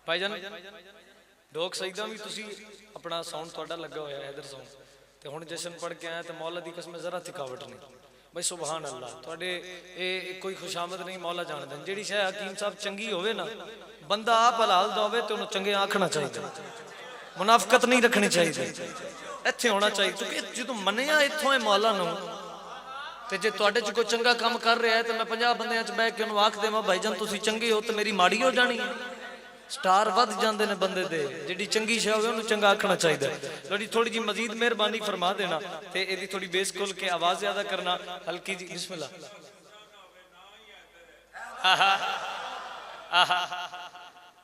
ਭਾਈ ਜਾਨ ਡੋਕ ਸਈਦਾ ਵੀ ਤੁਸੀਂ ਆਪਣਾ ਸਾਊਂਡ ਤੁਹਾਡਾ ਲੱਗਾ ਹੋਇਆ ਹੈ ਇਧਰ ਸਾਊਂਡ ਤੇ ਹੁਣ ਜਸ਼ਨ ਪੜ ਕੇ ਆਇਆ ਤੇ ਮੌਲਾ ਦੀ ਕਸਮ ਜ਼ਰਾ ਥਕਾਵਟ ਨਹੀਂ ਭਾਈ ਸੁਭਾਨ ਅੱਲਾਹ ਤੁਹਾਡੇ ਇਹ ਕੋਈ ਖੁਸ਼ਾਮਦ ਨਹੀਂ ਮੌਲਾ ਜਾਣਦੇ ਜਿਹੜੀ ਸ਼ੈ ਹਕੀਮ ਸਾਹਿਬ ਚੰਗੀ ਹੋਵੇ ਨਾ ਬੰਦਾ ਆਪ ਹਲਾਲ ਦਾ ਹੋਵੇ ਤੇ ਉਹਨੂੰ ਚੰਗੇ ਆਖਣਾ ਚਾਹੀਦਾ ਮੁਨਾਫਕਤ ਨਹੀਂ ਰੱਖਣੀ ਚਾਹੀਦੀ ਇੱਥੇ ਹੋਣਾ ਚਾਹੀਦਾ ਕਿਉਂਕਿ ਜਦੋਂ ਮੰਨਿਆ ਇੱਥੋਂ ਹੈ ਮੌਲਾ ਨੂੰ ਤੇ ਜੇ ਤੁਹਾਡੇ ਚ ਕੋਈ ਚੰਗਾ ਕੰਮ ਕਰ ਰਿਹਾ ਹੈ ਤੇ ਮੈਂ 50 ਬੰਦਿਆਂ ਚ ਬਹਿ ਕੇ ਉਹਨੂੰ ਆਖ ਦੇਵਾਂ ਭਾਈ ਜਾਨ ਤੁਸੀਂ ਚੰਗੇ ਹੋ ਤੇ ਮੇਰੀ ਮਾੜੀ ਹੋ ਜਾਣੀ ਹੈ ਸਟਾਰ ਵੱਧ ਜਾਂਦੇ ਨੇ ਬੰਦੇ ਦੇ ਜਿਹੜੀ ਚੰਗੀ ਸ਼ੈ ਹੋਵੇ ਉਹਨੂੰ ਚੰਗਾ ਆਖਣਾ ਚਾਹੀਦਾ ਲੋੜੀ ਥੋੜੀ ਜੀ ਮਜ਼ੀਦ ਮਿਹਰਬਾਨੀ ਫਰਮਾ ਦੇਣਾ ਤੇ ਇਹਦੀ ਥੋੜੀ ਬੇਸ ਖੋਲ ਕੇ ਆਵਾਜ਼ ਜ਼ਿਆਦਾ ਕਰਨਾ ਹਲਕੀ ਜੀ ਬਿਸਮਿਲ੍ਲਾ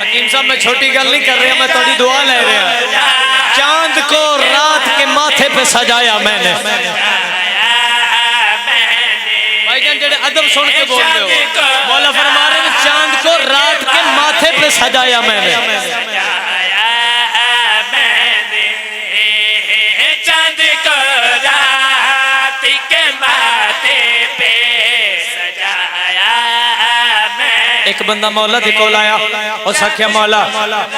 حکیم صاحب میں چھوٹی گل نہیں کر رہا، میں تھوڑی دعا لے رہا۔ چاند کو رات کے ماتھے پہ سجایا میں نے۔ بھائی جان جڑے ادب سن کے بول رہے ہو، مولا فرما رہے ہیں چاند کو رات کے ماتھے پہ سجایا میں نے۔ چاند کو رات کے ماتھے پہ سجایا میں نے۔ ایک بندہ مولا دے کول آیا، اس آکھیا مولا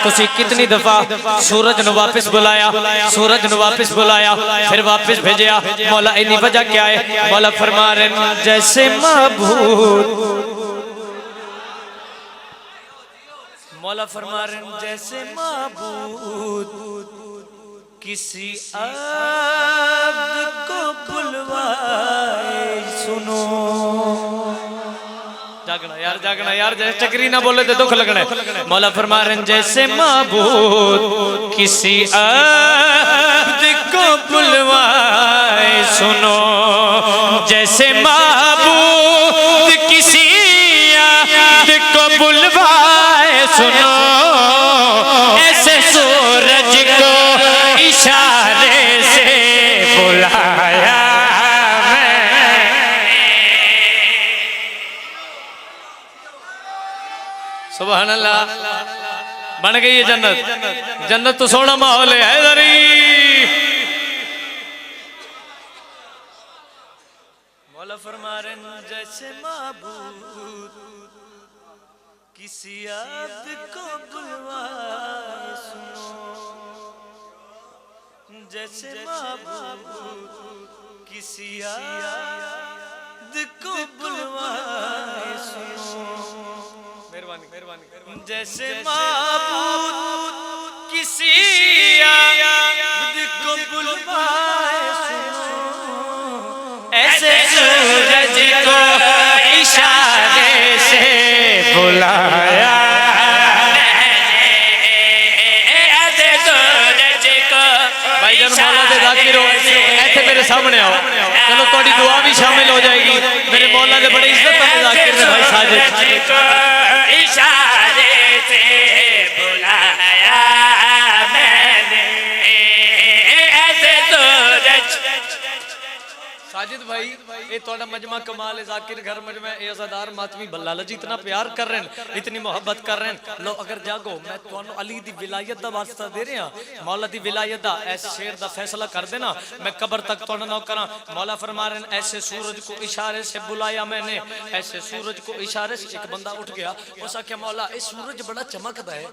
تسی کتنی دفعہ سورج نو واپس بلایا، سورج نو واپس بلایا پھر واپس بھیجیا، مولا اینی وجہ کیا ہے؟ مولا فرما رہے ہیں جیسے معبود، مولا فرما رہے ہیں جیسے معبود کسی عبد کو بلوائے سنو۔ جاگنا یار، جاگنا یار، جیسے چکری نہ بولے تو دکھ لگنا ہے۔ مولا فرما رہے ہیں جیسے معبود کسی عبد کو بلوائے سنو، جیسے معبود کسی عبد کو بلوائے سنو، ایسے سورج کو اشارے سے بلایا میں۔ سبحان اللہ، بن گئی ہے جنت۔ جنت تو سونا ماحول ہے حیدری۔ مولا فرما رہے ہیں جیسے معبود کسی عبد کو بلوائے سنو، جیسے معبود کسی عبد کو بلوائے سنو، جیسے معبود کسی عبد کو بلوائے سنو، ایسے سورج کو اشارے سے بلایا میں نے، ایسے سورج کو۔ بھائی جان مولا دے ذاکر ہو، ایسے میرے سامنے آؤ، چلو تھوڑی دعا بھی شامل ہو جائے گی۔ میرے مولا دے بڑے عزت والے ذاکر نے بھائی ساجد، اشارے سے بلایا میں نے، ایسے سورج۔ ساجد بھائی یہ توڑا مجمع کمال ذاکر گھر مجمع اے عزادار ماتمی بلالہ جی اتنا پیار کر رہے ہیں، اتنی محبت کر رہے ہیں۔ لو اگر جاگو میں توانو علی دی ولایت دا واسطہ دے رہے ہیں، مولا دی ولایت دا ایسے شیر دا فیصلہ کر دینا، میں قبر تک توڑا نہ کرا۔ مولا فرما رہے ہیں ایسے سورج کو اشارے سے بلایا میں نے، ایسے سورج کو اشارے سے۔ ایک بندہ اٹھ گیا، اس آکھیا مولا اے سورج بڑا چمکدا ہے،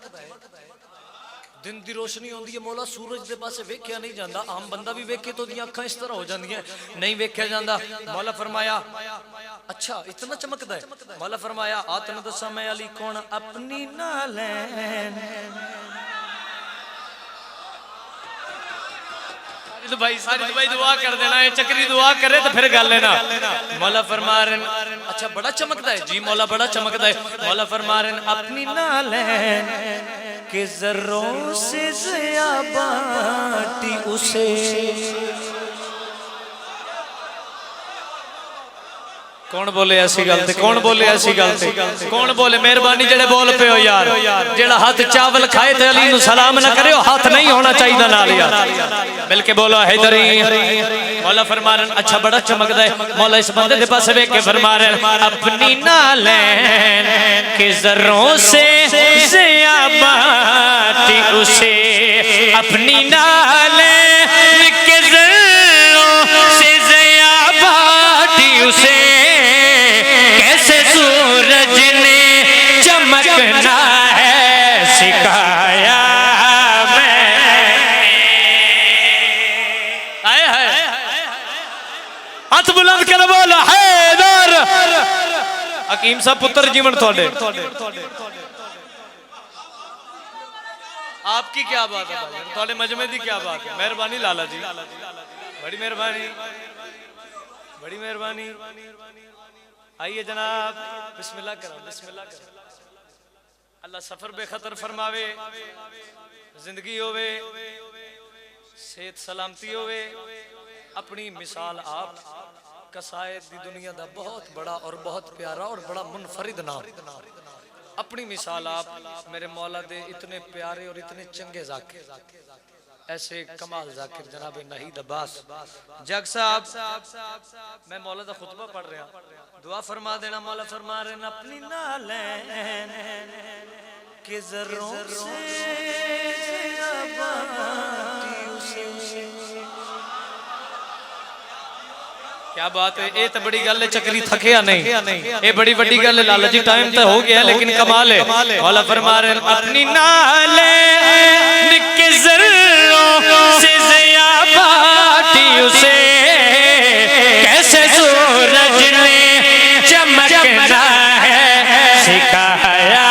دن دی روشنی ہوندی ہے مولا، سورج دے پاسے ویکھیا نہیں جاندا، عام بندہ بھی ویکھے تو دیاں اکھاں اس طرح ہو جاندیاں، نہیں ویکھیا جاندا۔ مولا فرمایا اچھا اتنا چمکدا ہے؟ مولا فرمایا آتن دسا میں علی کون اپنی نالین۔ ساجد بھائی دعا کر دینا ہے، چکری دعا کرے تو پھر گل لینا۔ مولا فرما رہے ہیں اچھا بڑا چمکدا ہے؟ جی مولا بڑا چمکدا ہے۔ مولا فرما رہے ہیں اپنی نالین کہ ذروں سے ضیا بانٹی اسے، کون بولے ایسی گلتے؟ کون بولے ایسی گلتے؟ کون بولے؟ مہربانی جڑے بول پہ ہو یار، جڑا ہاتھ چاول کھائے تھے علی نو سلام نہ کرے، ہاتھ نہیں ہونا چاہیے نال یار، بلکہ بولو حیدری۔ مولا فرما رہے ہیں اچھا بڑا چمکدا ہے۔ مولا اس بندے دے پاس ویکھ کے فرما رہے ہیں اپنی نالین کہ ذروں سے ضیا بانٹی اسے، اپنی نالین کہ ذروں سے ضیا بانٹی اسے، کیسے سورج نے چمکنا ہے سکھایا میں۔ آئے ہائے ہاتھ بلند کر بولا حیدر۔ حکیم صاحب پتر جیون تھوڑے، آپ کی کیا بات ہے؟ تھوڑے مجمع دی کیا بات ہے؟ مہربانی لالا جی، بڑی مہربانی، بڑی مہربانی۔ آئیے جناب بسم اللہ کرو، بسم اللہ کرو۔ اللہ سفر بے خطر فرماوے، زندگی ہوئے، صحت سلامتی ہوئے، اپنی مثال آپ قصائد دی دنیا دا بہت بڑا اور بہت پیارا اور بڑا منفرد نام، اپنی مثال آپ میرے مولا دے اتنے پیارے اور اتنے چنگے ذاکر، ایسے کمال ذاکر جناب نہید عباس جگ صاحب. میں مولا دا خطبہ پڑھ رہا، دعا فرما دینا. مولا فرما رہے ہیں اپنی نالین کے ذروں سے آبادی اسے. کیا بات ہے، اے تے بڑی گل ہے، چکری تھکیا نہیں، اے بڑی بڑی گل ہے. لالا جی ٹائم تے ہو گیا لیکن کمال ہے. مولا فرما رہے ہیں اپنی نالین کے ذروں سے آبادی اسے کیسے سورج نے چمکنا ہے سکھایا.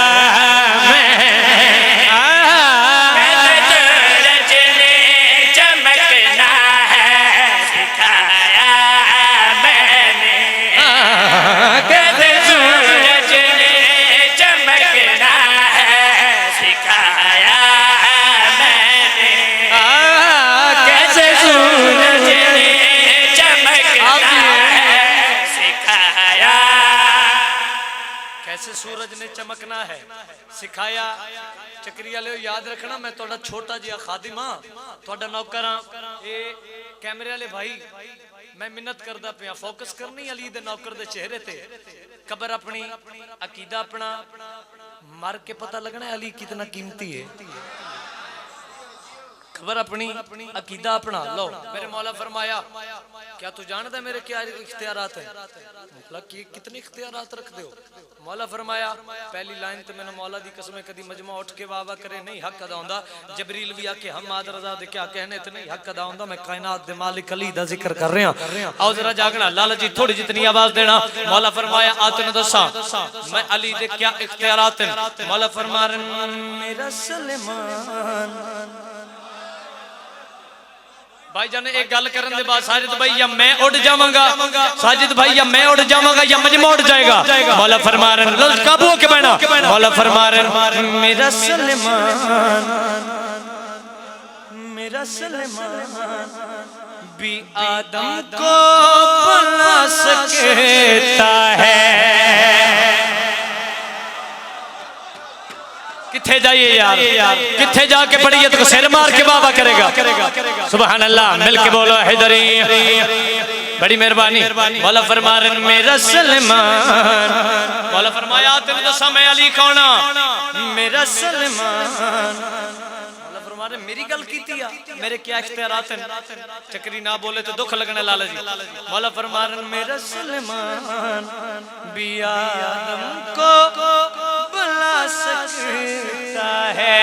سورج نے چمکنا ہے سکھایا. چکری والے یاد رکھنا میں تھوڑا چھوٹا جہا خادم ہاں، تھوڑا نوکر ہاں. اے کیمرے والے بھائی میں منت کردا پیا فوکس کرنی علی دے نوکر دے چہرے تے. قبر اپنی عقیدہ اپنا مر کے پتہ لگنا ہے علی کتنا قیمتی ہے. خبر اپنی عقیدہ اپنا لو. میرے مولا فرمایا کیا تو جانتا ہے میرے کیا اختیارات ہیں؟ مطلب کہ کتنے اختیارات رکھ دے ہو؟ مولا فرمایا پہلی لائن تے میں نے مولا دی قسمیں کدی مجمع اٹھ کے واہ واہ کرے نہیں حق ادا ہوندا. جبریل بھی آکے ہم آد رضا دے کیا کہنے تے نہیں حق ادا ہوندا. میں کائنات دے مالک علی دا ذکر کر رہا ہوں. آؤ ذرا جاگنا لالا جی تھوڑی جتنی آواز دینا. مولا فرمایا آتے نے دساں میں علی دے کیا اختیارات ہیں. مولا فرما رہے میرا سلیمان. بھائی جان ایک گل کرن دے بعد ساجد بھائی یا میں اڑ جاواں گا، ساجد بھائی یا میں اڑ جاواں گا یا مجمع اڑ جائے گا. مولا فرما رہے لفظ قابو ہو کے بہنا. مولا فرما رہے میرا سلیمان میرا سلیمان بھی آدم کو بنا سکتا ہے. کتھے جائیے یار، کتھے جا کے پڑھیے تو سر مار کے بابا کرے گا. سبحان اللہ مل کے بولو حیدری. بڑی مہربانی. مولا فرما رہے میرا سلیمان. مولا فرمایا تیرے دسا میں علی کونا میرا سلیمان. مولا فرما رہے میری گل کیتی ہے میرے کیا اختیارات ہیں. چکری نہ بولے تو دکھ لگنے لالا جی. مولا فرما رہے میرا سلیمان بھی آدم کو بلا سکتا ہے.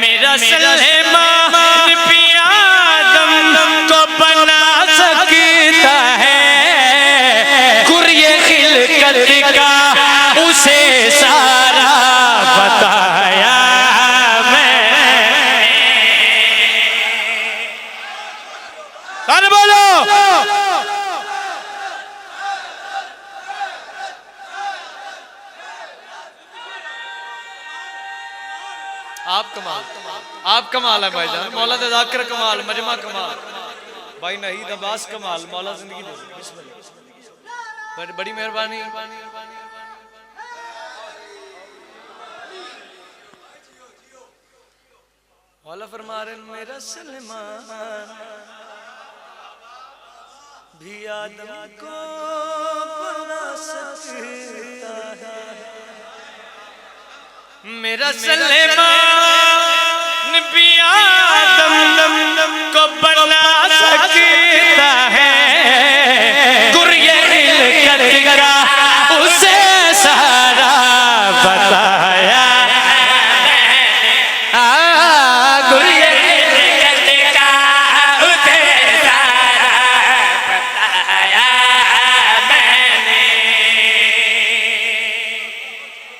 میرا سلیمان بھی آدم کو بنا سکتا ہے. قریہ خلقت کا اسے سارا بتایا میں. سارے بولو آپ کمال، آپ کمال ہے بھائی جان. مولا دے ذاکر کمال، مجمع کمال، بھائی نہید عباس کمال. مولا زندگی دے بسم اللہ. بڑی مہربانی. مولا فرما رہے میرا سلیمان بھی آدم کو بنا سکتا ہے. میرا سلیمان بھی آدم کو بنا سکتا ہے. قریہ خلقت کا اسے سارا بتا